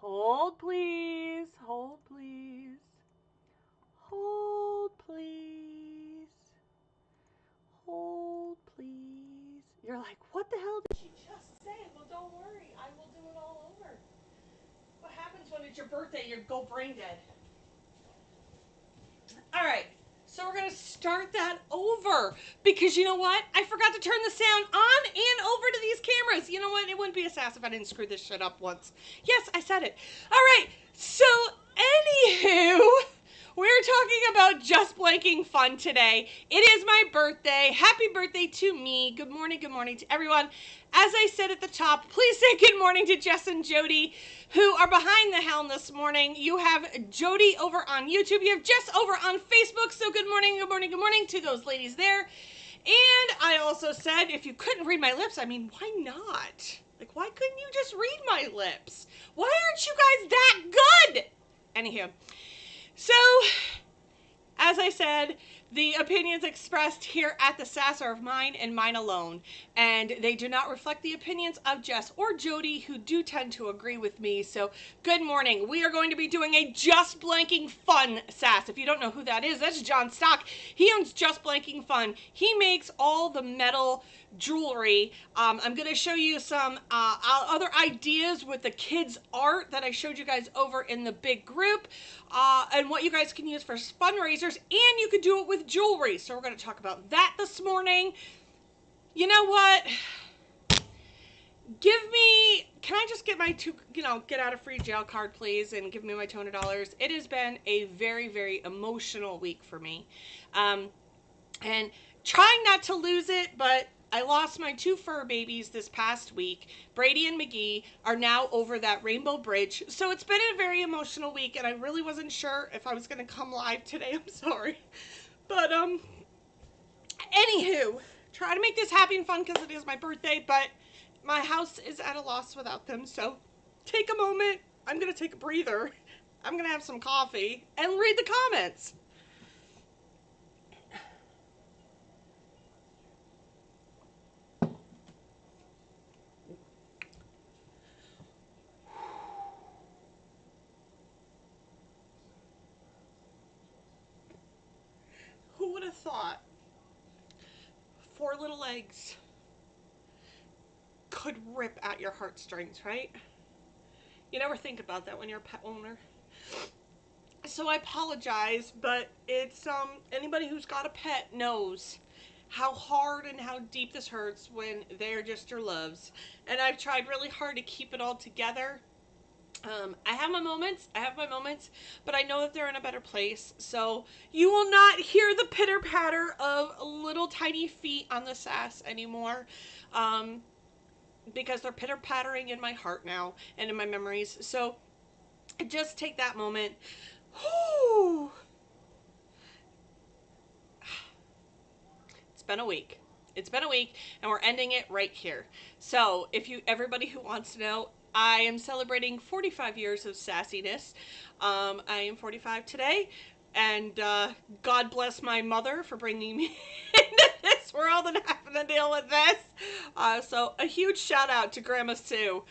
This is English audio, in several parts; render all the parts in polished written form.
Hold, please. Hold, please. Hold, please. Hold, please. You're like, what the hell did she just say? Well, don't worry. I will do it all over. What happens when it's your birthday? You go brain dead. All right. So we're going to start that over because you know what? I forgot to turn the sound on and over to these cameras. You know what? It wouldn't be a Sass if I didn't screw this shit up once. Yes, I said it. All right. So, anywho, we're talking about just blanking fun today. It is my birthday. Happy birthday to me. Good morning to everyone. As I said at the top, please say good morning to Jess and Jody, who are behind the helm this morning. You have Jody over on YouTube. You have Jess over on Facebook. So good morning to those ladies there. And I also said, if you couldn't read my lips, I mean, why not? Like, why couldn't you just read my lips? Why aren't you guys that good? Anywho, so, as I said, the opinions expressed here at the Sass are of mine and mine alone, and they do not reflect the opinions of Jess or Jody, who do tend to agree with me. So, good morning. We are going to be doing a Just Blanking Fun Sass. If you don't know who that is, that's John Stock. He owns Just Blanking Fun. He makes all the metal jewelry. I'm going to show you some other ideas with the kids' art that I showed you guys over in the big group, and what you guys can use for fundraisers, and you could do it with jewelry. So we're going to talk about that this morning. You know what? Can I just get my get out of free jail card, please, and give me my $200? It has been a very, very emotional week for me. And trying not to lose it, but I lost my two fur babies this past week. Brady and McGee are now over that rainbow bridge. So it's been a very emotional week, and I really wasn't sure if I was going to come live today. I'm sorry. But, anywho, try to make this happy and fun because it is my birthday, but my house is at a loss without them. So take a moment. I'm going to take a breather. I'm going to have some coffee and read the comments. Who would have thought 4 little eggs could rip at your heartstrings, right? You never think about that when you're a pet owner. So I apologize, but it's anybody who's got a pet knows how hard and how deep this hurts when they're just your loves. And I've tried really hard to keep it all together. I have my moments, but I know that they're in a better place. So you will not hear the pitter patter of little tiny feet on the Sass anymore. Because they're pitter pattering in my heart now and in my memories. So just take that moment. Whew. It's been a week. And we're ending it right here. So everybody who wants to know, I am celebrating 45 years of sassiness. I am 45 today, and God bless my mother for bringing me into this world and having to deal with this. So a huge shout out to Grandma Sue,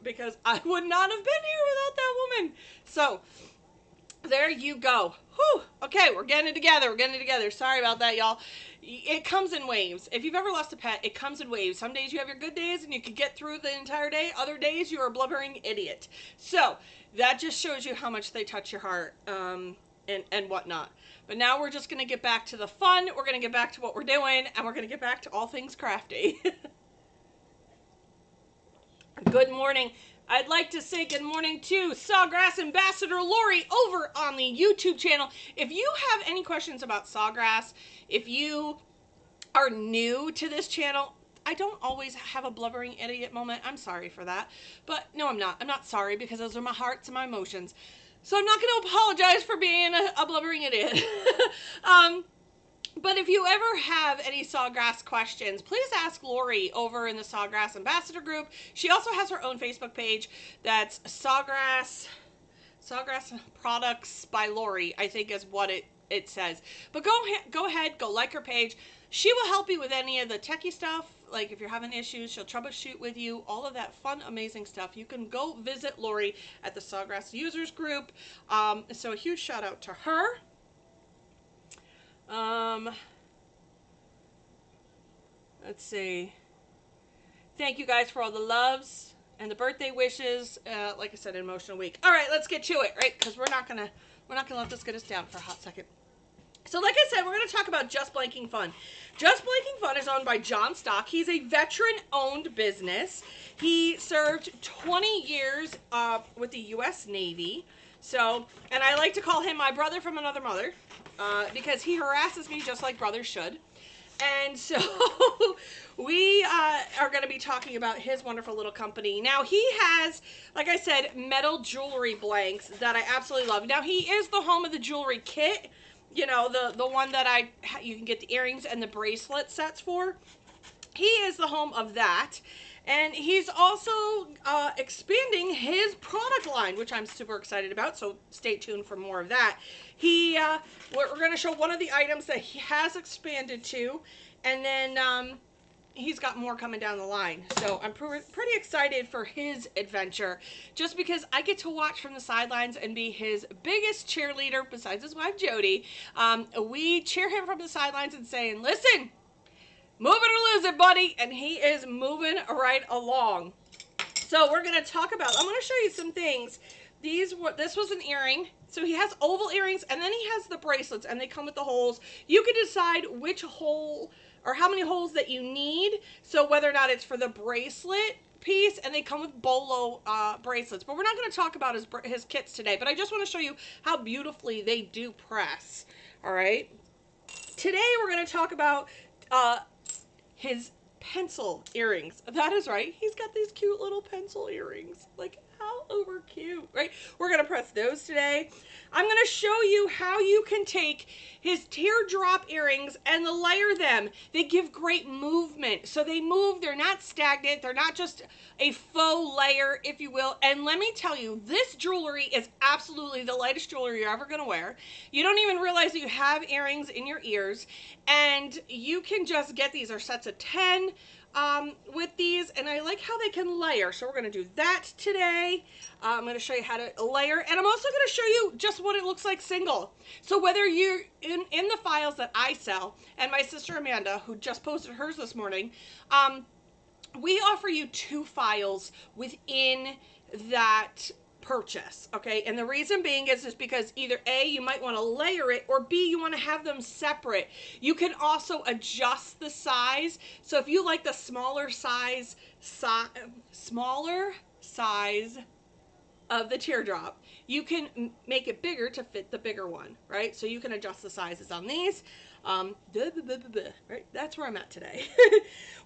because I would not have been here without that woman. So there you go. Whew. Okay, we're getting it together. Sorry about that, y'all. It comes in waves. If you've ever lost a pet, it comes in waves. Some days you have your good days and you can get through the entire day. Other days you are a blubbering idiot. So that just shows you how much they touch your heart, and whatnot. But now we're just going to get back to the fun. We're going to get back to what we're doing, and we're going to get back to all things crafty. Good morning. I'd like to say good morning to Sawgrass Ambassador Lori over on the YouTube channel. If you have any questions about Sawgrass, if you are new to this channel, I don't always have a blubbering idiot moment. I'm sorry for that. But no, I'm not. I'm not sorry, because those are my hearts and my emotions. So I'm not going to apologize for being a blubbering idiot. But if you ever have any Sawgrass questions, please ask Lori over in the Sawgrass Ambassador group. She also has her own Facebook page. That's Sawgrass Products by Lori, I think is what it says. But go ahead, go like her page. She will help you with any of the techie stuff. Like if you're having issues, she'll troubleshoot with you. All of that fun, amazing stuff. You can go visit Lori at the Sawgrass Users Group. So a huge shout out to her. Let's see. Thank you guys for all the loves and the birthday wishes. Like I said, an emotional week. All right, let's get to it, right? Because we're not gonna let this get us down for a hot second. So like I said, we're going to talk about Just Blanking Fun. Just Blanking Fun is owned by John Stock. He's a veteran-owned business. He served 20 years with the U.S. Navy. So, and I like to call him my brother from another mother because he harasses me just like brothers should. And so we are going to be talking about his wonderful little company. Now, he has, like I said, metal jewelry blanks that I absolutely love. Now, he is the home of the jewelry kit. You know, the one that you can get the earrings and the bracelet sets for. He is the home of that. And he's also expanding his product line, which I'm super excited about. So stay tuned for more of that. We're going to show one of the items that he has expanded to. And then he's got more coming down the line. So I'm pretty excited for his adventure, just because I get to watch from the sidelines and be his biggest cheerleader besides his wife Jody. We cheer him from the sidelines and saying, listen, move it or lose it, buddy. And he is moving right along. So we're going to talk about, I'm going to show you some things. This was an earring. So he has oval earrings, and then he has the bracelets, and they come with the holes. You can decide which hole or how many holes that you need. So whether or not it's for the bracelet piece, and they come with bolo bracelets. But we're not going to talk about his kits today, but I just want to show you how beautifully they do press. All right. Today we're going to talk about his pencil earrings. That is right. He's got these cute little pencil earrings. Like, how over cute, right? We're going to press those today. I'm going to show you how you can take his teardrop earrings and layer them. They give great movement. So they move. They're not stagnant. They're not just a faux layer, if you will. And let me tell you, this jewelry is absolutely the lightest jewelry you're ever going to wear. You don't even realize that you have earrings in your ears. And you can just get these, are sets of 10 with these, and I like how they can layer. So we're going to do that today. I'm going to show you how to layer, and I'm also going to show you just what it looks like single. So whether you're in the files that I sell, and my sister Amanda, who just posted hers this morning, we offer you 2 files within that purchase, okay? And the reason being is because either A, you might want to layer it, or B, you want to have them separate. You can also adjust the size. So if you like the smaller size of the teardrop, you can make it bigger to fit the bigger one, right? So you can adjust the sizes on these. Right? That's where I'm at today.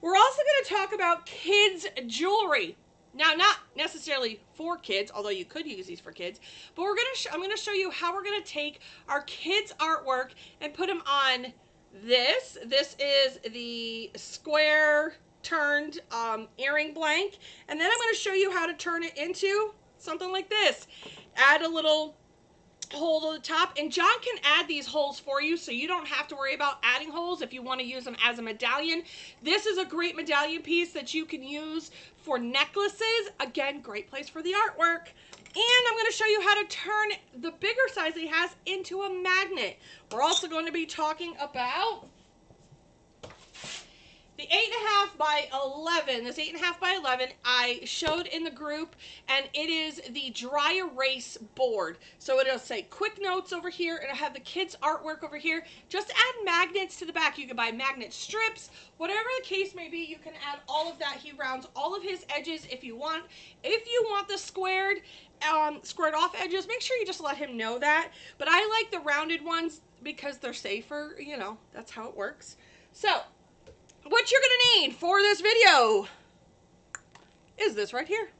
We're also going to talk about kids' jewelry. Now, not necessarily for kids, although you could use these for kids, but I'm going to show you how we're going to take our kids' artwork and put them on this. This is the square turned earring blank, and then I'm going to show you how to turn it into something like this. Add a little hole to the top, and John can add these holes for you, so you don't have to worry about adding holes if you want to use them as a medallion. This is a great medallion piece that you can use for necklaces. Again, great place for the artwork. And I'm going to show you how to turn the bigger size he has into a magnet. We're also going to be talking about the 8.5 by 11, this 8.5 by 11, I showed in the group, and it is the dry erase board. So it'll say quick notes over here, and it'll have the kids' artwork over here. Just add magnets to the back. You can buy magnet strips, whatever the case may be. You can add all of that. He rounds all of his edges if you want. If you want the squared off edges, make sure you just let him know that. But I like the rounded ones because they're safer. You know, that's how it works. So what you're going to need for this video is this right here.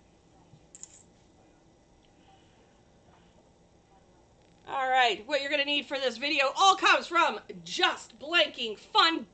All right, what you're going to need for this video all comes from justblankingfun.com.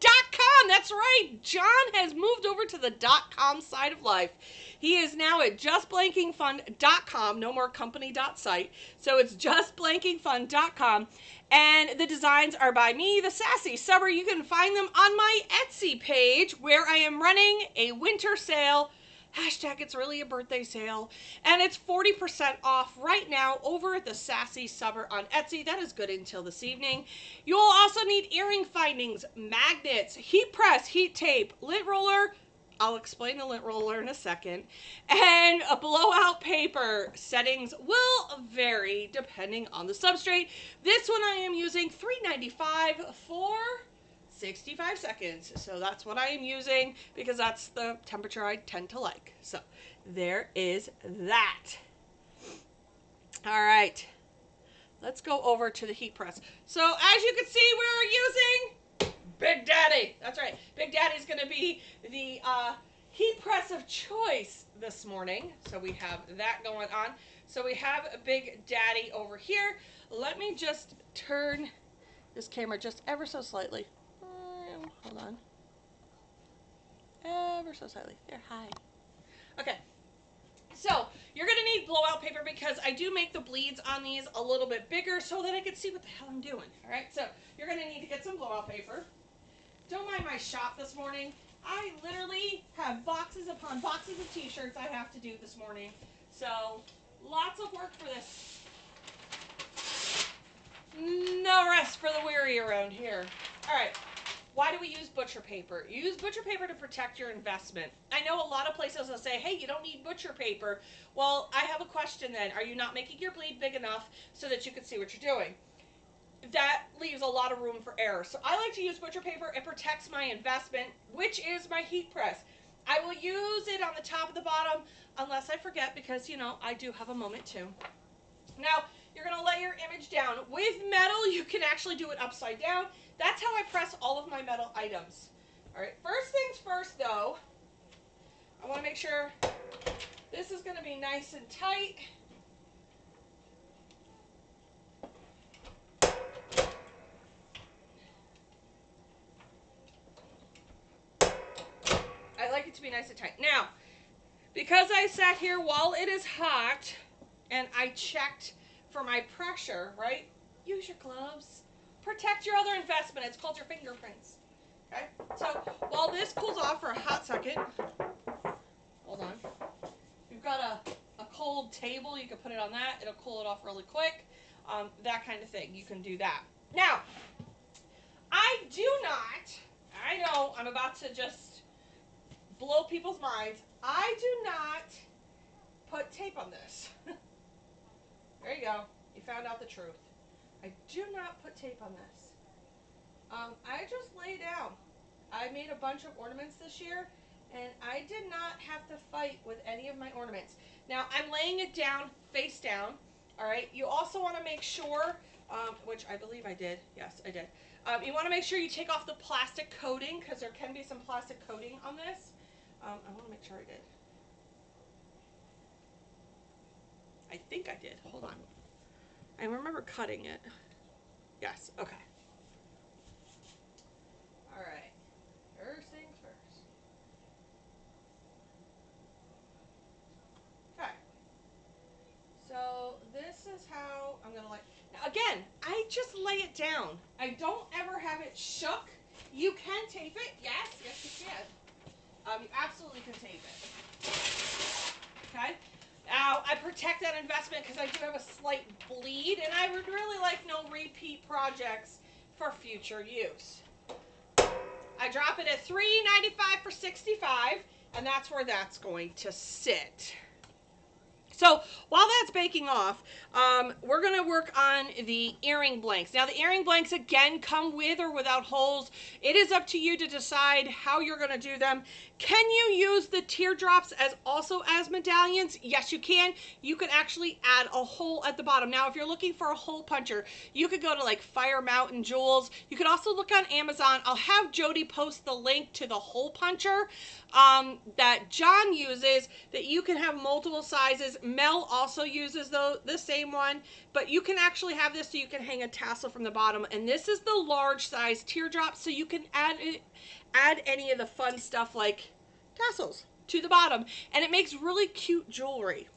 That's right, John has moved over to the .com side of life. He is now at justblankingfun.com, no more company.site. So it's justblankingfun.com. And the designs are by me, the Sassy Subber. You can find them on my Etsy page where I am running a winter sale. Hashtag it's really a birthday sale. And it's 40% off right now over at the Sassy Subber on Etsy. That is good until this evening. You'll also need earring findings, magnets, heat press, heat tape, lint roller. I'll explain the lint roller in a second. And a blowout paper. Settings will vary depending on the substrate. This one I am using $3.95 for 65 seconds. So that's what I am using because that's the temperature I tend to like. So there is that. All right. Let's go over to the heat press. So as you can see, we're using Big Daddy. That's right. Big Daddy's going to be the heat press of choice this morning. So we have that going on. So we have a Big Daddy over here. Let me just turn this camera just ever so slightly. Hold on. Ever so slightly. There, hi. Okay. So, you're going to need blowout paper because I do make the bleeds on these a little bit bigger so that I can see what the hell I'm doing. Alright, so you're going to need to get some blowout paper. Don't mind my shop this morning. I literally have boxes upon boxes of t-shirts I have to do this morning. So, lots of work for this. No rest for the weary around here. Alright. Why do we use butcher paper? You use butcher paper to protect your investment. I know a lot of places will say, hey, you don't need butcher paper. Well, I have a question then. Are you not making your bleed big enough so that you can see what you're doing? That leaves a lot of room for error. So I like to use butcher paper. It protects my investment, which is my heat press. I will use it on the top and the bottom unless I forget because, you know, I do have a moment too. Now, you're going to lay your image down. With metal, you can actually do it upside down. That's how I press all of my metal items. All right, first things first, though, I want to make sure this is going to be nice and tight. I like it to be nice and tight. Now, because I sat here while it is hot and I checked for my pressure, right? Use your gloves. Protect your other investment. It's called your fingerprints. Okay? So while this cools off for a hot second, hold on. You've got a cold table. You can put it on that. It'll cool it off really quick. That kind of thing. You can do that. Now, I do not, I know I'm about to just blow people's minds. I do not put tape on this. There you go. You found out the truth. I do not put tape on this. I just lay down. I made a bunch of ornaments this year, and I did not have to fight with any of my ornaments. Now, I'm laying it down, face down, all right? You also want to make sure, which I believe I did. Yes, I did. You want to make sure you take off the plastic coating, because there can be some plastic coating on this. I want to make sure I did. I think I did. Hold on. I remember cutting it. Yes, okay. All right. First things first. Okay. So this is how I'm going to lay. Now again, I just lay it down. I don't ever have it shook. You can tape it. Yes, yes you can. You absolutely can tape it. Okay. Now, I protect that investment because I do have a slight bleed, and I would really like no repeat projects for future use. I drop it at $3.95 for 65, and that's where that's going to sit. So while that's baking off, we're going to work on the earring blanks. Now the earring blanks, again, come with or without holes. It is up to you to decide how you're going to do them. Can you use the teardrops also as medallions? Yes, you can. You can actually add a hole at the bottom. Now, if you're looking for a hole puncher, you could go to like Fire Mountain Jewels. You could also look on Amazon. I'll have Jody post the link to the hole puncher that John uses that you can have multiple sizes Mel also uses the same one, but you can actually have this so you can hang a tassel from the bottom. And this is the large size teardrop, so you can add any of the fun stuff like tassels to the bottom, and it makes really cute jewelry.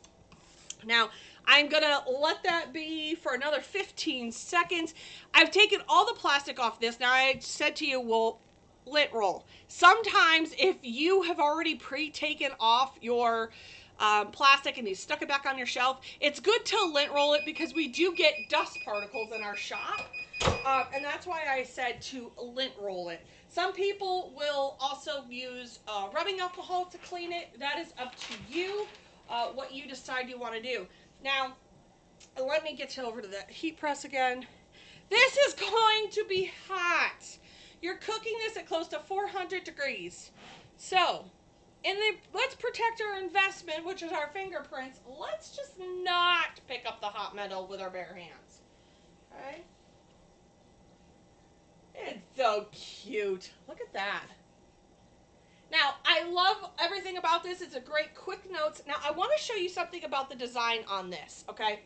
Now, I'm gonna let that be for another 15 seconds. I've taken all the plastic off this. Now, I said to you, well, lint roll. Sometimes if you have already pre-taken off your plastic and you stuck it back on your shelf, it's good to lint roll it because we do get dust particles in our shop. And that's why I said to lint roll it. Some people will also use rubbing alcohol to clean it. That is up to you, what you decide you want to do. Now, let me get over to the heat press again. This is going to be hot. You're cooking this at close to 400 degrees. So, let's protect our investment, which is our fingerprints. Let's just not pick up the hot metal with our bare hands. Okay? It's so cute. Look at that. Now, I love everything about this. It's a great quick notes. Now, I want to show you something about the design on this, okay?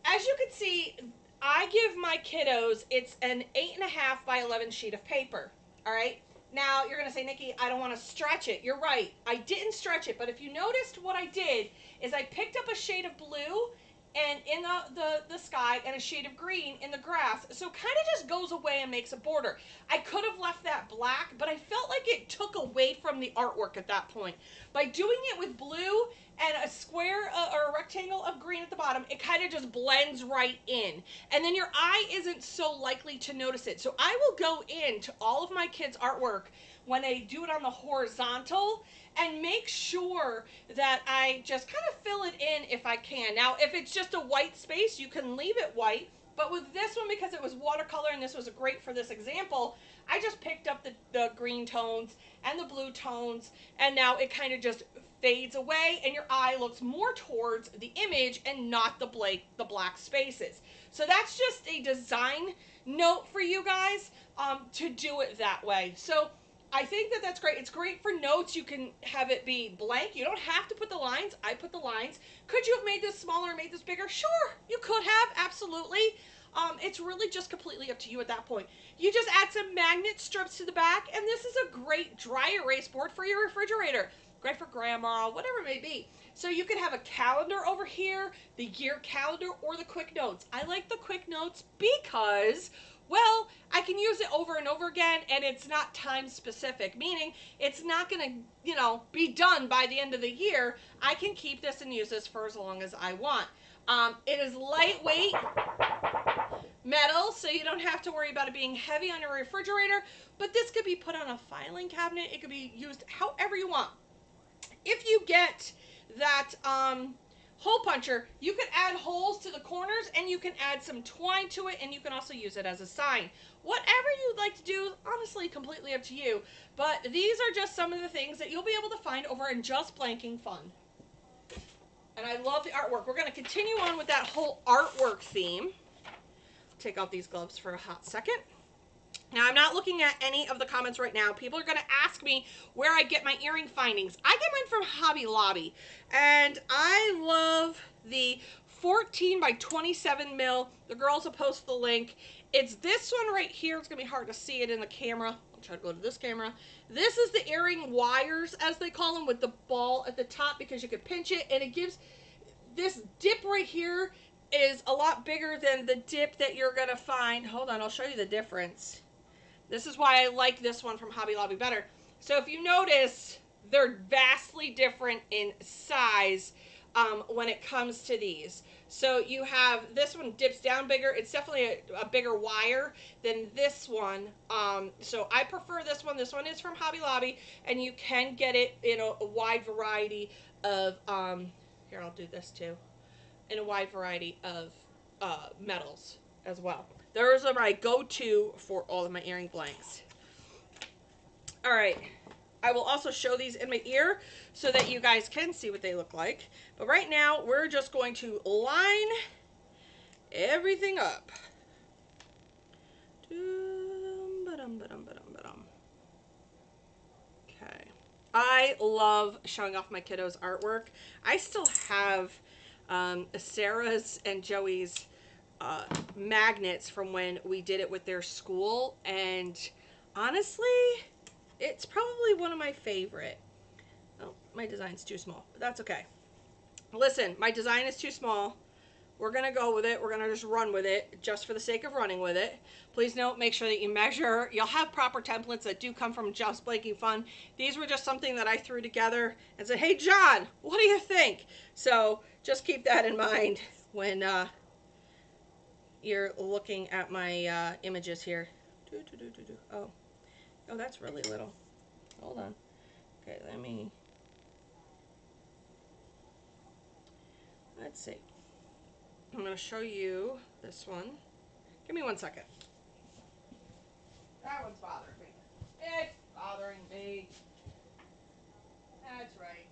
As you can see, I give my kiddos, it's an 8.5 by 11 sheet of paper, all right? Now, you're going to say, Nikki, I don't want to stretch it. You're right. I didn't stretch it, but if you noticed what I did is I picked up a shade of blue and in the sky and a shade of green in the grass. So kind of just goes away and makes a border. I could have left that black, but I felt like it took away from the artwork at that point. By doing it with blue and a square or a rectangle of green at the bottom, it kind of just blends right in. And then your eye isn't so likely to notice it. So I will go into all of my kids' artwork when I do it on the horizontal and make sure that I just kind of fill it in if I can. Now, if it's just a white space, you can leave it white. But with this one, because it was watercolor and this was great for this example, I just picked up the green tones and the blue tones, and now it kind of just fades away and your eye looks more towards the image and not the black spaces. So that's just a design note for you guys to do it that way. So I think that that's great. It's great for notes. You can have it be blank. You don't have to put the lines. I put the lines. Could you have made this smaller and made this bigger? Sure, you could have, absolutely. It's really just completely up to you at that point. You just add some magnet strips to the back, and this is a great dry erase board for your refrigerator. Great for grandma, whatever it may be. So you could have a calendar over here, the year calendar, or the quick notes. I like the quick notes because, well, I can use it over and over again, and it's not time specific, meaning it's not going to, you know, be done by the end of the year. I can keep this and use this for as long as I want. It is lightweight metal, so you don't have to worry about it being heavy on your refrigerator, but this could be put on a filing cabinet. It could be used however you want. If you get that hole puncher, you can add holes to the corners and you can add some twine to it, and you can also use it as a sign. Whatever you'd like to do, honestly, completely up to you. But these are just some of the things that you'll be able to find over in Just Blanking Fun. And I love the artwork. We're going to continue on with that whole artwork theme. Take out these gloves for a hot second. Now, I'm not looking at any of the comments right now. People are going to ask me where I get my earring findings. I get mine from Hobby Lobby, and I love the 14 by 27 mil. The girls will post the link. It's this one right here. It's going to be hard to see it in the camera. I'll try to go to this camera. This is the earring wires, as they call them, with the ball at the top because you can pinch it, and it gives this dip right here is a lot bigger than the dip that you're going to find. Hold on, I'll show you the difference. This is why I like this one from Hobby Lobby better. So if you notice, they're vastly different in size when it comes to these. So you have, this one dips down bigger. It's definitely a bigger wire than this one. So I prefer this one. This one is from Hobby Lobby, and you can get it in a wide variety of, here, I'll do this too, in a wide variety of metals as well. Those are my go-to for all of my earring blanks. All right. I will also show these in my ear so that you guys can see what they look like. But right now, we're just going to line everything up. Okay. I I love showing off my kiddos' artwork. I still have Sarah's and Joey's magnets from when we did it with their school, and honestly, it's probably one of my favorite. Oh, my design's too small, but that's okay. Listen, my design is too small. We're going to go with it. We're going to just run with it just for the sake of running with it. Please note, make sure that you measure. You'll have proper templates that do come from Just Blanking Fun. These were just something that I threw together and said, hey, John, what do you think? So just keep that in mind when you're looking at my images here. Oh, that's really little. Hold on. Okay, let's see. I'm going to show you this one. Give me 1 second. That one's bothering me. It's bothering me. That's right.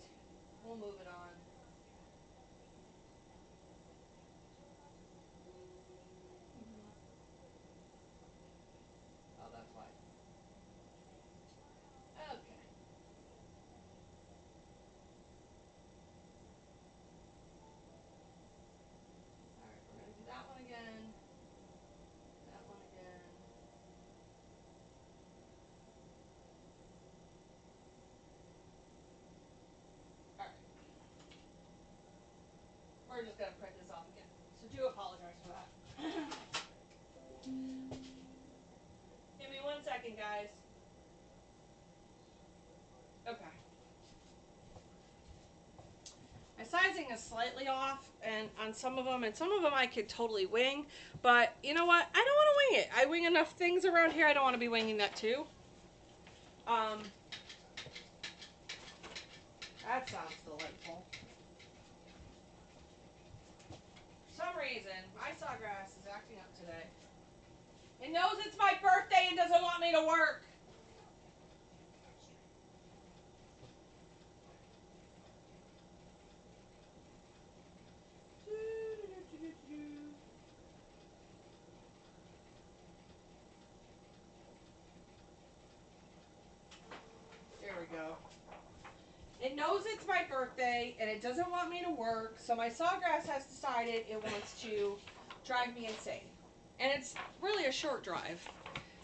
We'll move it on. Oh, that's why. Okay. Alright, we're going to do that one again. That one again. Alright. We're just going to print this off again. So do apologize for that. Give me 1 second, guys. Okay. My sizing is slightly off and on some of them, and some of them I could totally wing, but you know what? I don't want to wing it. I wing enough things around here. I don't want to be winging that too. That sounds delightful. For some reason, my sawgrass is acting up today. It knows it's my birthday and doesn't want me to work. There we go. It knows it's my birthday and it doesn't want me to work, so my sawgrass has decided it wants to drive me insane. And it's really a short drive.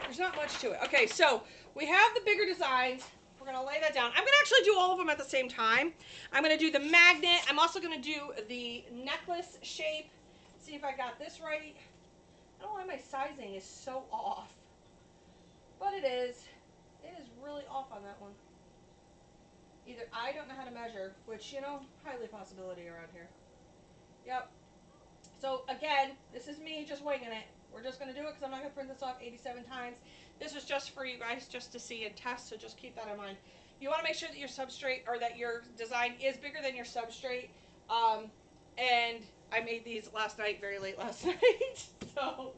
There's not much to it. Okay, so we have the bigger designs. We're going to lay that down. I'm going to actually do all of them at the same time. I'm going to do the magnet. I'm also going to do the necklace shape. See if I got this right. I don't know why my sizing is so off. But it is. It is really off on that one. Either I don't know how to measure, which, you know, highly possibility around here. Yep. So, again, this is me just winging it. We're just going to do it because I'm not going to print this off 87 times. This is just for you guys just to see and test, so just keep that in mind. You want to make sure that your substrate, or that your design is bigger than your substrate. And I made these last night, very late last night. So,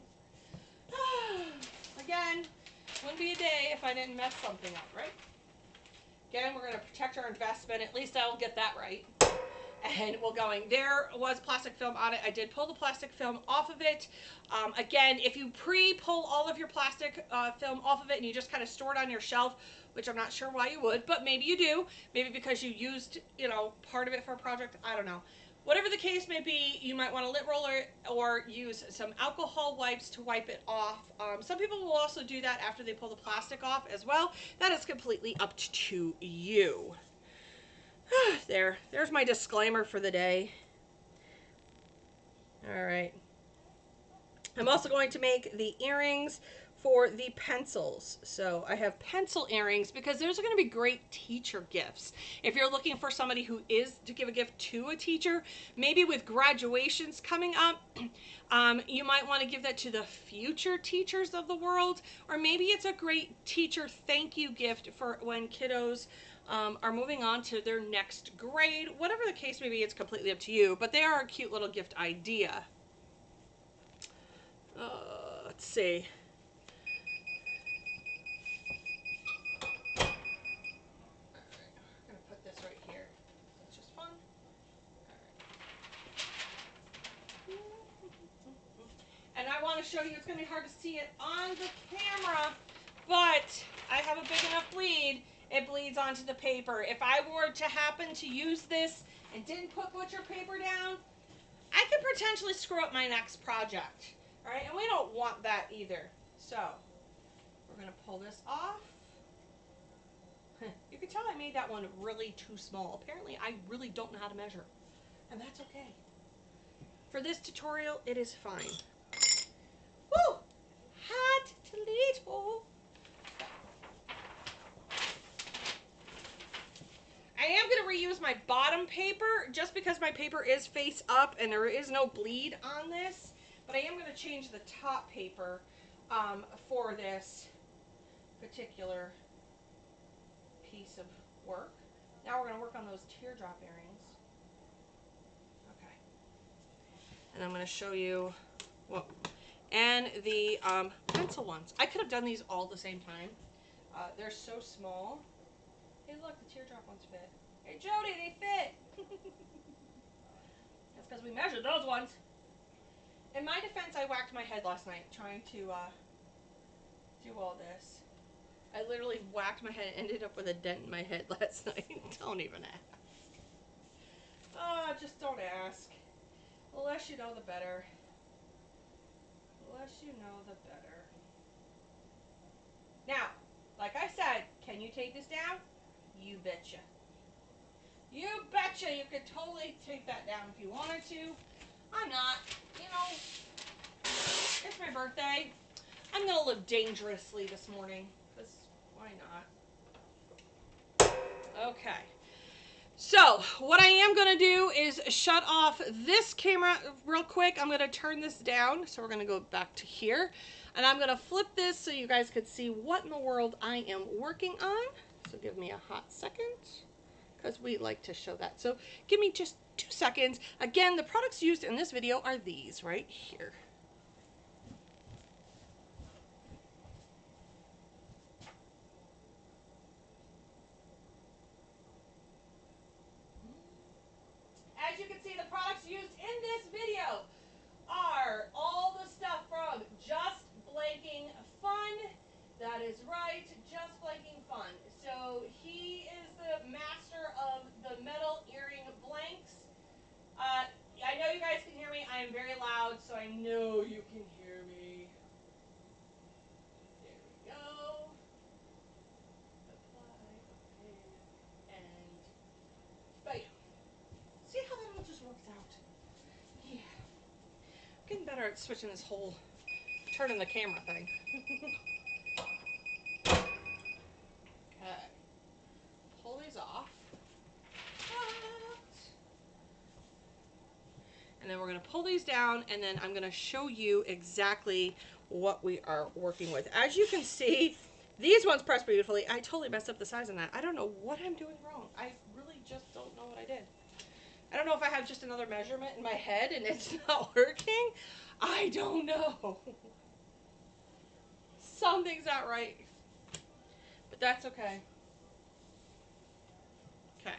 again, wouldn't be a day if I didn't mess something up, right? Again, we're going to protect our investment. At least I'll get that right. And we're going. There was plastic film on it. I did pull the plastic film off of it. Again, if you pre-pull all of your plastic film off of it and you just kind of store it on your shelf, which I'm not sure why you would, but maybe you do. Maybe because you used, you know, part of it for a project. I don't know. Whatever the case may be, you might want to lint roller or use some alcohol wipes to wipe it off. Some people will also do that after they pull the plastic off as well. That is completely up to you. There's my disclaimer for the day. All right. I'm also going to make the earrings for the pencils. So I have pencil earrings because those are going to be great teacher gifts. If you're looking for somebody who is to give a gift to a teacher, maybe with graduations coming up, you might want to give that to the future teachers of the world, or maybe it's a great teacher thank you gift for when kiddos are moving on to their next grade. Whatever the case may be, it's completely up to you, but they are a cute little gift idea. Let's see. And I want to show you, it's going to be hard to see it on the camera, but I have a big enough lead, it bleeds onto the paper. If I were to happen to use this and didn't put butcher paper down, I could potentially screw up my next project. All right, and we don't want that either. So we're gonna pull this off. You can tell I made that one really too small. Apparently I really don't know how to measure, and that's okay. For this tutorial, it is fine. Woo! Hot Toledo. I am going to reuse my bottom paper just because my paper is face up and there is no bleed on this. But I am going to change the top paper for this particular piece of work. Now we're going to work on those teardrop earrings. Okay. And I'm going to show you, well, and the pencil ones. I could have done these all at the same time. They're so small. Hey, look, the teardrop ones fit. Hey, Jody, they fit. That's because we measured those ones. In my defense, I whacked my head last night trying to do all this. I literally whacked my head and ended up with a dent in my head last night. Don't even ask. Oh, just don't ask. The less you know, the better. The less you know, the better. Now, like I said, can you take this down? You betcha. You betcha you could totally take that down if you wanted to. I'm not. You know, it's my birthday. I'm going to live dangerously this morning. Because why not? Okay. So, what I am going to do is shut off this camera real quick. I'm going to turn this down. So, we're going to go back to here. And I'm going to flip this so you guys could see what in the world I am working on. So give me a hot second, because we like to show that. So give me just 2 seconds. Again, the products used in this video are these right here. As you can see, the products used in this video are all the stuff from Just Blanking Fun. That is right, Just Blanking Fun. So he is the master of the metal earring blanks. I know you guys can hear me. I am very loud, so I know you can hear me. There we go. Apply, okay, and bam. See how that all just works out? Yeah. I'm getting better at switching this whole turning the camera thing. Okay. Pull these off. And then we're going to pull these down, and then I'm going to show you exactly what we are working with. As you can see, these ones press beautifully. I totally messed up the size on that. I don't know what I'm doing wrong. I really just don't know what I did. I don't know if I have just another measurement in my head and it's not working. I don't know. Something's not right. But that's okay. Okay.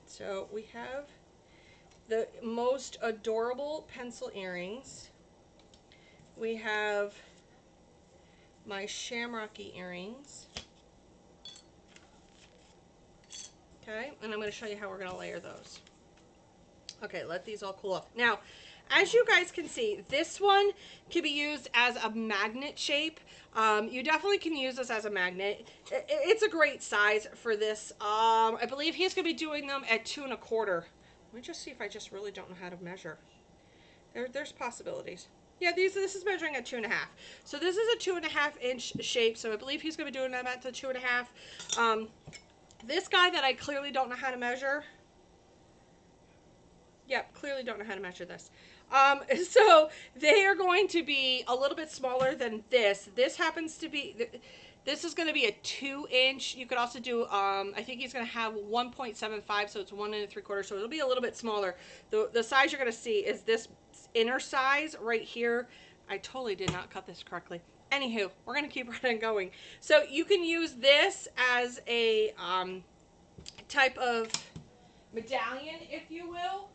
So we have the most adorable pencil earrings. We have my Shamrock earrings. Okay, and I'm going to show you how we're going to layer those. Okay, let these all cool off. Now, as you guys can see, this one can be used as a magnet shape. You definitely can use this as a magnet. It's a great size for this. I believe he's going to be doing them at 2 1/4. Let me just see if I just really don't know how to measure. There's possibilities. Yeah, this is measuring at 2 1/2. So this is a 2 1/2 inch shape. So I believe he's going to be doing them at the 2 1/2. This guy that I clearly don't know how to measure. Yep, clearly don't know how to measure this. So they are going to be a little bit smaller than this. This happens to be, this is going to be a 2 inch. You could also do, I think he's going to have 1.75, so it's 1 3/4. So it'll be a little bit smaller. The size you're going to see is this inner size right here. I totally did not cut this correctly. Anywho, we're going to keep right on going. So you can use this as a type of medallion, if you will.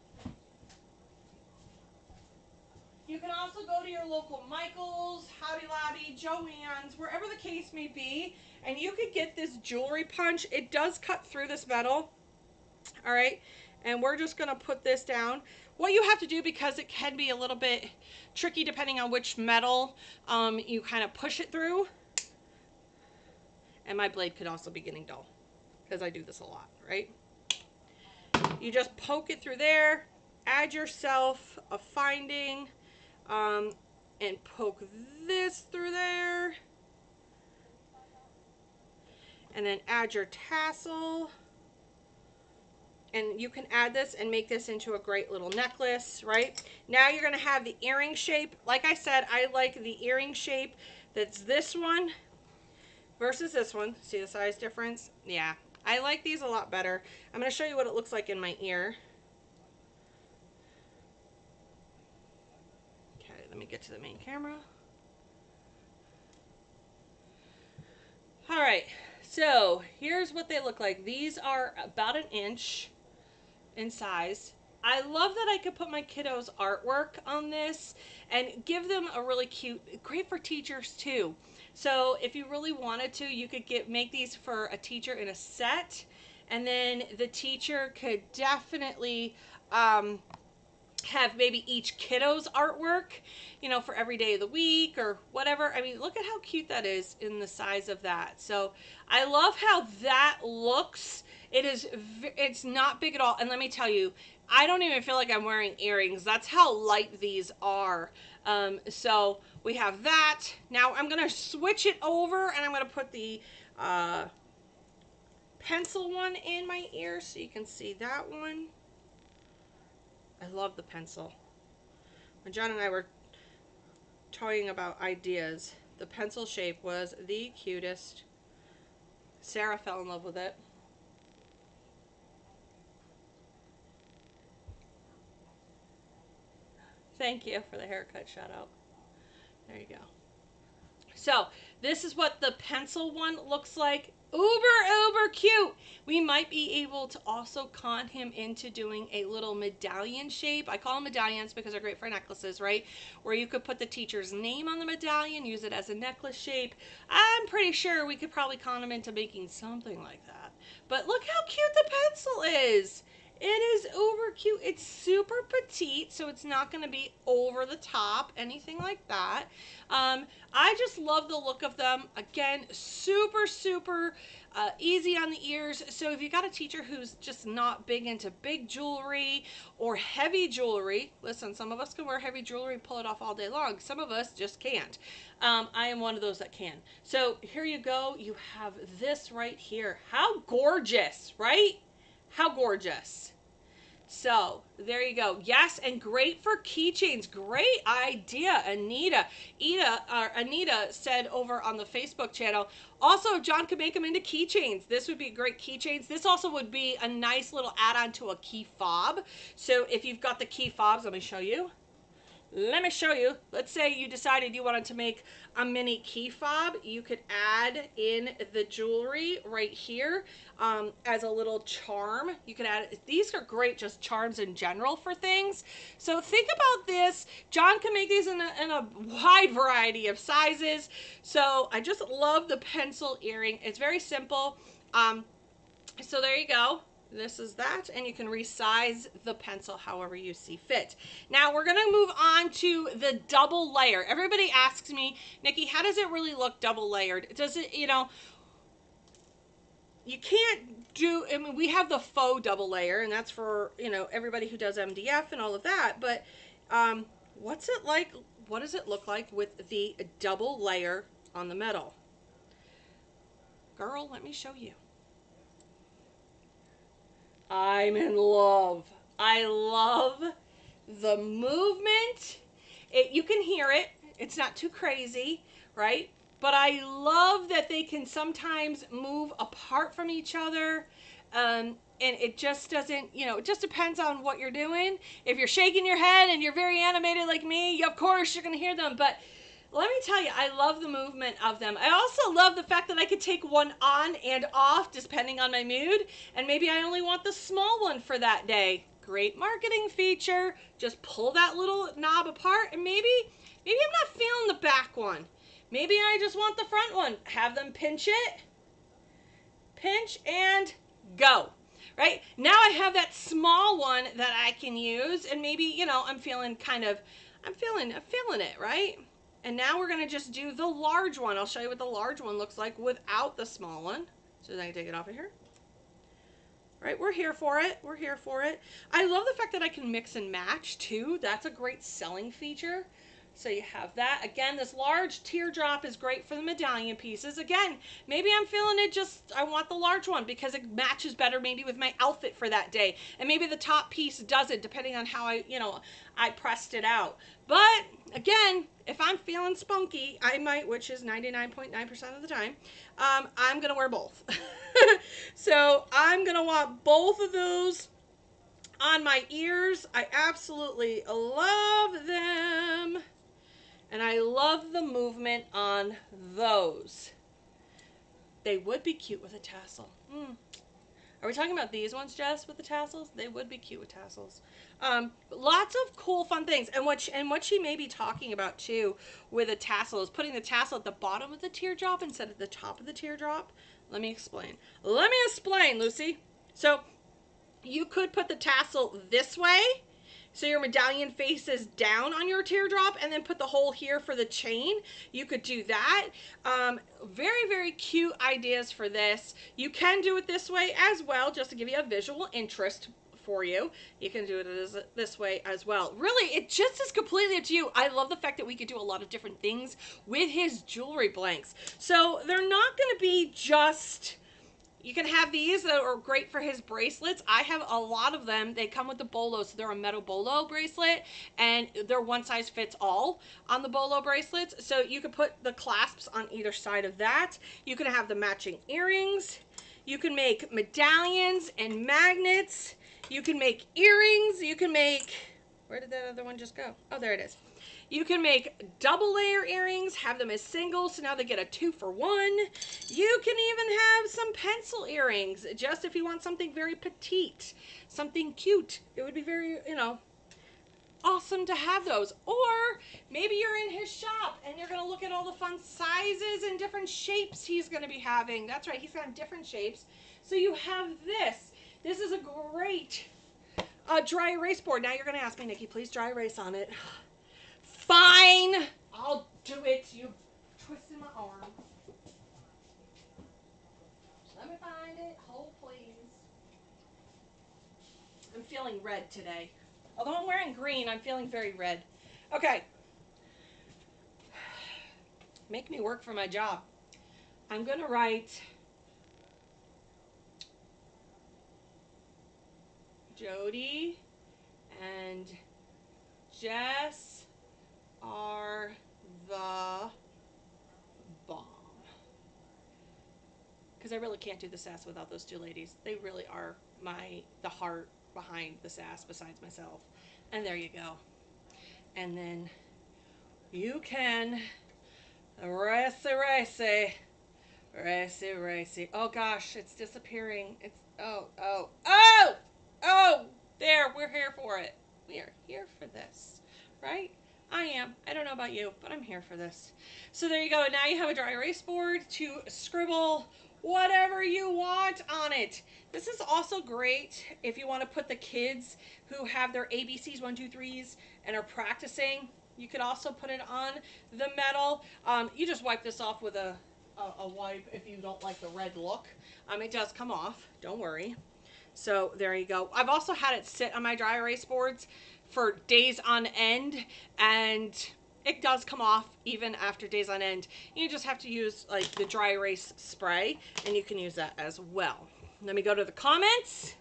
You can also go to your local Michael's, Hobby Lobby, Joann's, wherever the case may be, and you could get this jewelry punch. It does cut through this metal, all right? And we're just gonna put this down. What you have to do, because it can be a little bit tricky depending on which metal you kind of push it through, and my blade could also be getting dull because I do this a lot, right? You just poke it through there, add yourself a finding, and poke this through there, and then add your tassel. And you can add this and make this into a great little necklace, right? Now you're gonna have the earring shape. Like I said, I like the earring shape that's this one versus this one. See the size difference? Yeah, I like these a lot better. I'm gonna show you what it looks like in my ear. Okay, let me get to the main camera. All right, so here's what they look like. These are about 1 inch in size. I love that I could put my kiddos' artwork on this and give them a really cute, great for teachers too. So if you really wanted to, you could make these for a teacher in a set, and then the teacher could definitely have maybe each kiddo's artwork, you know, for every day of the week or whatever. I mean, look at how cute that is in the size of that. So I love how that looks. It's not big at all. And let me tell you, I don't even feel like I'm wearing earrings. That's how light these are. So we have that. Now I'm going to switch it over, and I'm going to put the pencil one in my ear so you can see that one. I love the pencil. When John and I were toying about ideas, the pencil shape was the cutest. Sarah fell in love with it. Thank you for the haircut shout out. There you go. So this is what the pencil one looks like. Uber cute. We might be able to also con him into doing a little medallion shape. I call them medallions because they're great for necklaces, right? Where you could put the teacher's name on the medallion, use it as a necklace shape. I'm pretty sure we could probably con him into making something like that. But look how cute the pencil is. It is uber cute. It's super petite, so it's not going to be over the top, anything like that. I just love the look of them. Again, super easy on the ears. So if you got a teacher who's just not big into big jewelry or heavy jewelry, listen, some of us can wear heavy jewelry and pull it off all day long. Some of us just can't. I am one of those that can. So here you go. You have this right here. How gorgeous, right? How gorgeous. So there you go. Yes, and great for keychains. Great idea, Anita. Anita said over on the Facebook channel, also if John could make them into keychains, this would be great keychains. This also would be a nice little add-on to a key fob. So if you've got the key fobs, let me show you. Let's say you decided you wanted to make a mini key fob. You could add in the jewelry right here as a little charm. You could add, these are great just charms in general for things. So think about this. John can make these in a wide variety of sizes. So I just love the pencil earring. It's very simple. So there you go. This is that, and you can resize the pencil however you see fit. Now we're going to move on to the double layer. Everybody asks me, Nikki, how does it really look double layered? Does it, you know, you can't do, I mean, we have the faux double layer, and that's for, you know, everybody who does MDF and all of that, but what's it like, what does it look like with the double layer on the metal? Girl, let me show you. I'm in love. I love the movement. You can hear it. It's not too crazy, right? But I love that they can sometimes move apart from each other. And it just doesn't, you know, it just depends on what you're doing. If you're shaking your head and you're very animated like me, of course you're going to hear them. But let me tell you, I love the movement of them. I also love the fact that I could take one on and off depending on my mood. And maybe I only want the small one for that day. Great marketing feature. Just pull that little knob apart, and maybe I'm not feeling the back one. Maybe I just want the front one. Have them pinch it. Pinch and go. Right? Now I have that small one that I can use, and maybe, you know, I'm feeling it, right? And now we're going to just do the large one. I'll show you what the large one looks like without the small one. So then I take it off of here. Right, we're here for it. We're here for it. I love the fact that I can mix and match too. That's a great selling feature. So you have that. Again, this large teardrop is great for the medallion pieces. Again, maybe I'm feeling it just, I want the large one because it matches better maybe with my outfit for that day. And maybe the top piece doesn't, depending on how I pressed it out. But again, if I'm feeling spunky, I might, which is 99.9% of the time, I'm going to wear both. So I'm going to want both of those on my ears. I absolutely love them. And I love the movement on those. They would be cute with a tassel. Are we talking about these ones, Jess, with the tassels? They would be cute with tassels. Lots of cool, fun things. And what she may be talking about, too, with a tassel is putting the tassel at the bottom of the teardrop instead of the top of the teardrop. Let me explain. Let me explain, Lucy. So you could put the tassel this way, so your medallion faces down on your teardrop, and then put the hole here for the chain. You could do that. Very, very cute ideas for this. You can do it this way as well, just to give you a visual interest for you. You can do it this way as well. Really, it just is completely up to you. I love the fact that we could do a lot of different things with his jewelry blanks. So they're not going to be just... You can have these that are great for his bracelets. I have a lot of them. They come with the bolo, so they're a metal bolo bracelet, and they're one size fits all on the bolo bracelets. So you can put the clasps on either side of that. You can have the matching earrings. You can make medallions and magnets. You can make earrings. You can make... Where did that other one just go? Oh, there it is. You can make double layer earrings, have them as singles, so now they get a 2-for-1. You can even have some pencil earrings, just if you want something very petite, something cute. It would be very, awesome to have those. Or maybe you're in his shop and you're going to look at all the fun sizes and different shapes he's going to be having. That's right, he's got different shapes. So you have this. This is a great dry erase board. Now you're going to ask me, Nikki, please dry erase on it. Fine, I'll do it. You twisted my arm. Let me find it. Hold, please. I'm feeling red today. Although I'm wearing green, I'm feeling very red. Okay. Make me work for my job. I'm going to write Jody and Jess are the bomb. Because I really can't do the Sass without those two ladies. They really are the heart behind the Sass besides myself. And there you go. And then you can racy. Oh gosh, it's disappearing. It's oh, there, we're here for it. We are here for this, right? I am. I don't know about you, but I'm here for this. So there you go. Now you have a dry erase board to scribble whatever you want on it. This is also great if you want to put the kids who have their ABCs, 1, 2, 3s, and are practicing. You could also put it on the metal. You just wipe this off with a wipe if you don't like the red look. It does come off. Don't worry. So there you go. I've also had it sit on my dry erase boards for days on end, and it does come off even after days on end. You just have to use like the dry erase spray, and you can use that as well. Let me go to the comments.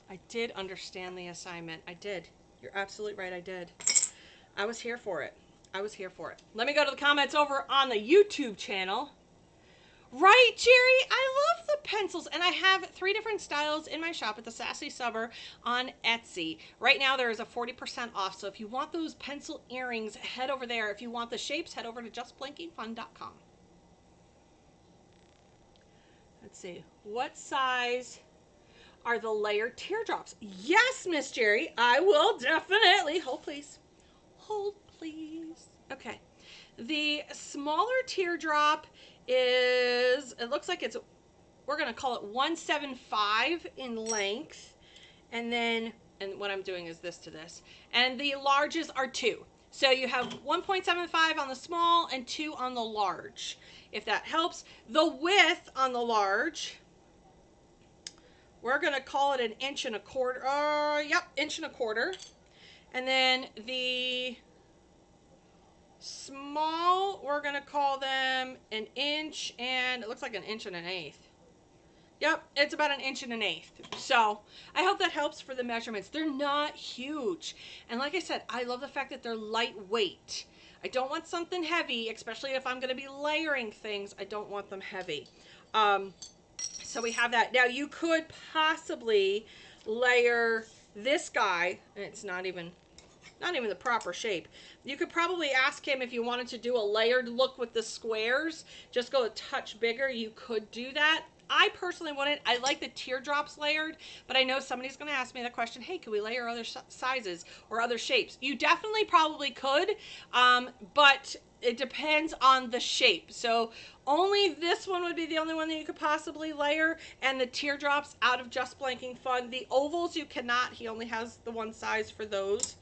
I did understand the assignment. I did. You're absolutely right, I did. I was here for it. I was here for it. Let me go to the comments over on the YouTube channel. Right, Jerry? I love the pencils, and I have 3 different styles in my shop at the Sassy Subber on Etsy. Right now, there is a 40% off, so if you want those pencil earrings, head over there. If you want the shapes, head over to justblinkingfun.com. Let's see. What size are the layered teardrops. Yes, Miss Jerry, I will definitely. Hold, please. Hold, please. Okay. The smaller teardrop is, it looks like it's, we're going to call it 175 in length. And then, and what I'm doing is this to this. And the larges are 2. So you have 1.75 on the small and 2 on the large, if that helps. The width on the large, we're going to call it 1 1/4 inch. Yep, 1 1/4 inch. And then the small, we're going to call them 1 inch, and it looks like 1 1/8 inch. Yep, it's about 1 1/8 inch. So I hope that helps for the measurements. They're not huge. And like I said, I love the fact that they're lightweight. I don't want something heavy, especially if I'm going to be layering things. I don't want them heavy. So we have that. Now you could possibly layer this guy, and it's not even the proper shape. You could probably ask him if you wanted to do a layered look with the squares, just go a touch bigger. You could do that. I personally wouldn't. I like the teardrops layered, but I know somebody's going to ask me the question, hey, can we layer other sizes or other shapes? You definitely probably could, but it depends on the shape. So only this one would be the only one that you could possibly layer, and the teardrops out of Just Blanking Fun. The ovals you cannot. He only has the one size for those.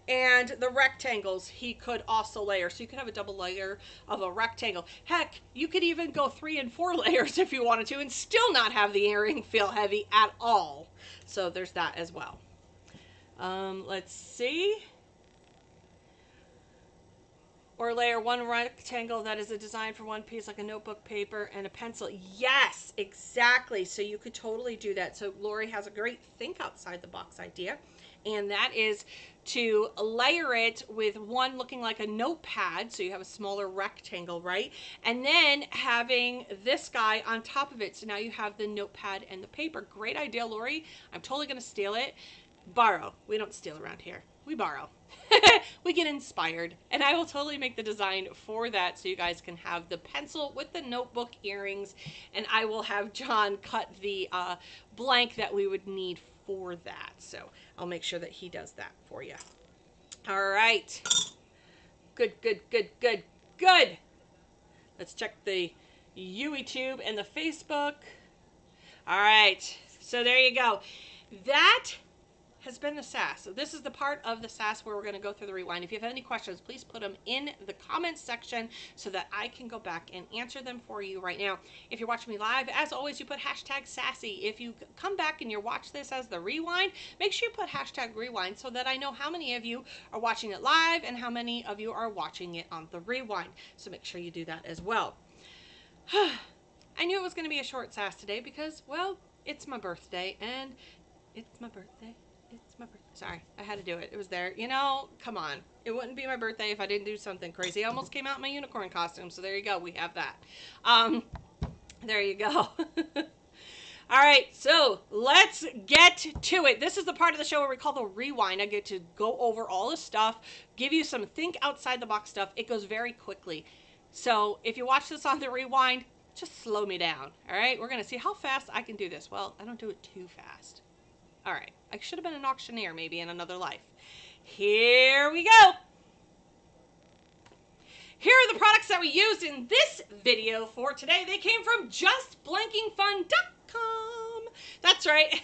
And the rectangles he could also layer. So you could have a double layer of a rectangle. Heck, you could even go 3 and 4 layers if you wanted to and still not have the earring feel heavy at all. So there's that as well. Let's see. Or layer 1 rectangle that is a design for one piece, like a notebook paper and a pencil. Yes, exactly. So you could totally do that. So Lori has a great think outside the box idea, and that is to layer it with one looking like a notepad, so you have a smaller rectangle, right? And then having this guy on top of it, so now you have the notepad and the paper. Great idea, Lori. I'm totally going to steal it. Borrow. We don't steal around here. We borrow. We get inspired, and I will totally make the design for that so you guys can have the pencil with the notebook earrings, and I will have John cut the blank that we would need for that. So I'll make sure that he does that for you. All right. Good, good, good, good, good. Let's check the YouTube and the Facebook. All right. So there you go. That has been the Sass. So this is the part of the Sass where we're going to go through the rewind. If you have any questions, please put them in the comments section so that I can go back and answer them for you right now. If you're watching me live, as always, you put hashtag sassy. If you come back and you watch this as the rewind, make sure you put hashtag rewind so that I know how many of you are watching it live and how many of you are watching it on the rewind. So make sure you do that as well. I knew it was going to be a short Sass today because, well, it's my birthday, and it's my birthday. It's my birthday. Sorry, I had to do it. It was there. You know, come on. It wouldn't be my birthday if I didn't do something crazy. I almost came out in my unicorn costume, so there you go. We have that. There you go. All right, so let's get to it. This is the part of the show where we call the rewind. I get to go over all the stuff, give you some think outside the box stuff. It goes very quickly. So if you watch this on the rewind, just slow me down. All right, we're going to see how fast I can do this. Well, I don't do it too fast. All right, I should have been an auctioneer maybe in another life. Here we go. Here are the products that we used in this video for today. They came from justblankingfun.com. That's right.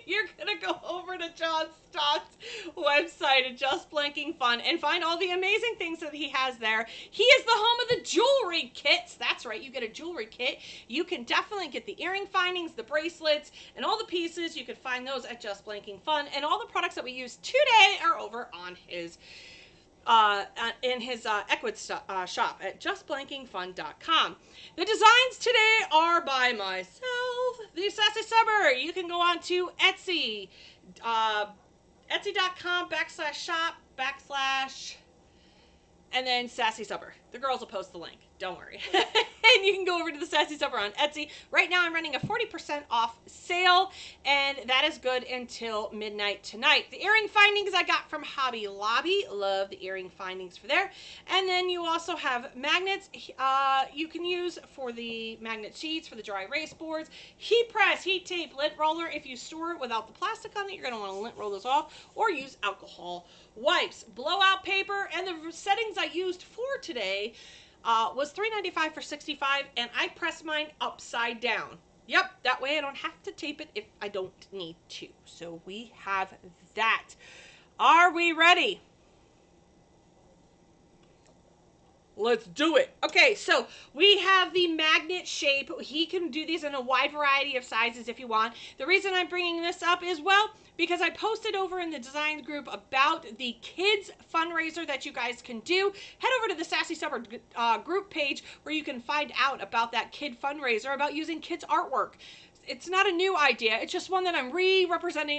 You're going to go over to John Stott's website at Just Blanking Fun and find all the amazing things that he has there. He is the home of the jewelry kits. That's right. You get a jewelry kit. You can definitely get the earring findings, the bracelets, and all the pieces. You can find those at Just Blanking Fun. And all the products that we use today are over on his in his Equid shop at justblankingfun.com. The designs today are by myself, the Sassy Summer. You can go on to Etsy, etsy.com/shop/ and then Sassy Summer. The girls will post the link. Don't worry. And you can go over to the Sassy Supper on Etsy. Right now I'm running a 40% off sale, and that is good until midnight tonight. The earring findings I got from Hobby Lobby. Love the earring findings for there. And then you also have magnets you can use for the magnet sheets, for the dry erase boards, heat press, heat tape, lint roller. If you store it without the plastic on it, you're going to want to lint roll those off, or use alcohol wipes, blowout paper. And the settings I used for today was $3.95 for 65, and I pressed mine upside down. Yep, that way I don't have to tape it if I don't need to. So we have that. Are we ready? Let's do it. Okay, so we have the magnet shape. He can do these in a wide variety of sizes if you want. The reason I'm bringing this up is, well, because I posted over in the design group about the kids fundraiser that you guys can do. Head over to the Sassy Supper group page where you can find out about that kid fundraiser, about using kids artwork. It's not a new idea. It's just one that I'm presenting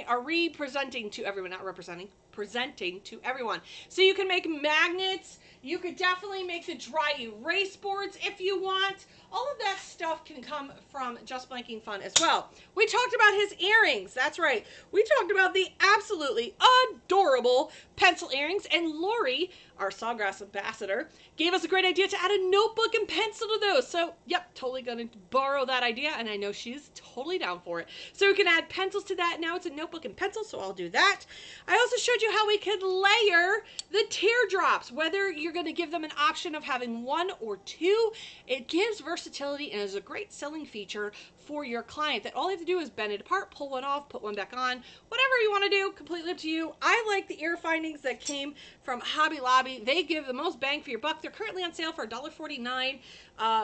to everyone. So you can make magnets. You could definitely make the dry erase boards if you want. All of that stuff can come from Just Blanking Fun as well. We talked about his earrings. That's right. We talked about the absolutely adorable pencil earrings. And Lori, our Sawgrass ambassador, gave us a great idea to add a notebook and pencil to those. So, yep, totally going to borrow that idea. And I know she's totally down for it. So we can add pencils to that. Now it's a notebook and pencil, so I'll do that. I also showed you how we could layer the teardrops, whether you're going to give them an option of having one or two. It gives versatility and is a great selling feature for your client that all you have to do is bend it apart, pull one off, put one back on, whatever you want to do, completely up to you. I like the ear findings that came from Hobby Lobby. They give the most bang for your buck. They're currently on sale for $1.49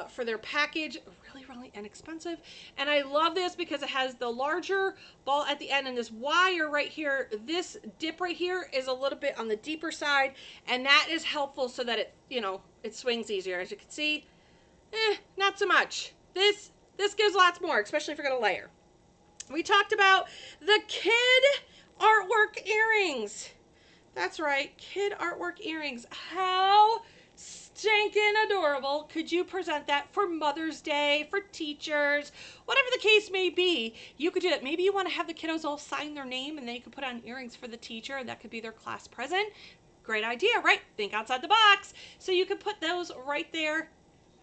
for their package. Really inexpensive. And I love this because it has the larger ball at the end and this wire right here. This dip right here is a little bit on the deeper side, and that is helpful so that it, you know, it swings easier. As you can see, not so much. This gives lots more, especially if you're going to layer. We talked about the kid artwork earrings. That's right, kid artwork earrings. How stinking adorable could you present that for Mother's Day, for teachers, whatever the case may be? You could do that. Maybe you want to have the kiddos all sign their name, and then you could put on earrings for the teacher, and that could be their class present. Great idea, right? Think outside the box. So you could put those right there.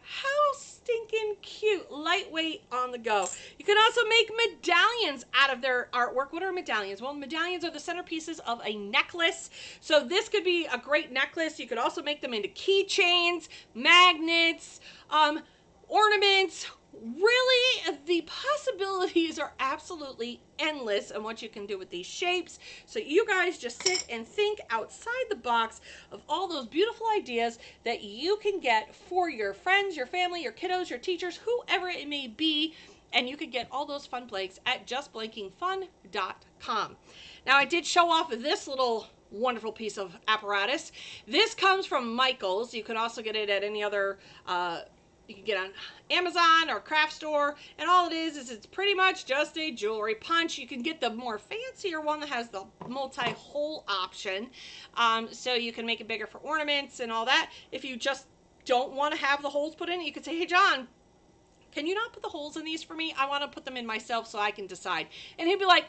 How stinking cute, lightweight, on the go. You can also make medallions out of their artwork. What are medallions? Well, medallions are the centerpieces of a necklace. So this could be a great necklace. You could also make them into keychains, magnets, ornaments. Really, the possibilities are absolutely endless on what you can do with these shapes. So you guys just sit and think outside the box of all those beautiful ideas that you can get for your friends, your family, your kiddos, your teachers, whoever it may be. And you can get all those fun blanks at justblankingfun.com. Now, I did show off this little wonderful piece of apparatus. This comes from Michael's. You can also get it at any other you can get on Amazon or craft store, and all it is it's pretty much just a jewelry punch. You can get the more fancier one that has the multi-hole option, so you can make it bigger for ornaments and all that. If you just don't want to have the holes put in, you could say, hey John, can you not put the holes in these for me? I want to put them in myself so I can decide. And he'd be like,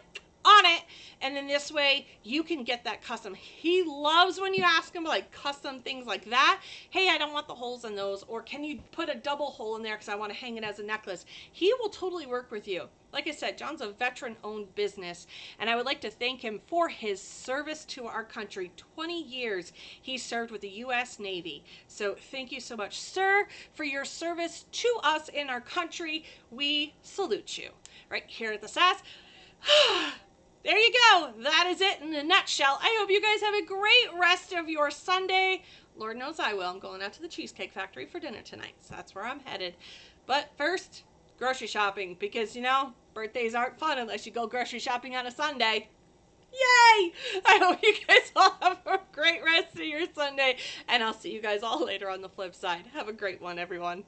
on it. And then this way you can get that custom. He loves when you ask him like custom things like that. Hey, I don't want the holes in those, or can you put a double hole in there because I want to hang it as a necklace. He will totally work with you. Like I said, John's a veteran-owned business, and I would like to thank him for his service to our country. 20 years he served with the U.S. Navy. So thank you so much, sir, for your service to us in our country. We salute you. Right here at the Sass. There you go. That is it in a nutshell. I hope you guys have a great rest of your Sunday. Lord knows I will. I'm going out to the Cheesecake Factory for dinner tonight, so that's where I'm headed. But first, grocery shopping, because, you know, birthdays aren't fun unless you go grocery shopping on a Sunday. Yay! I hope you guys all have a great rest of your Sunday, and I'll see you guys all later on the flip side. Have a great one, everyone.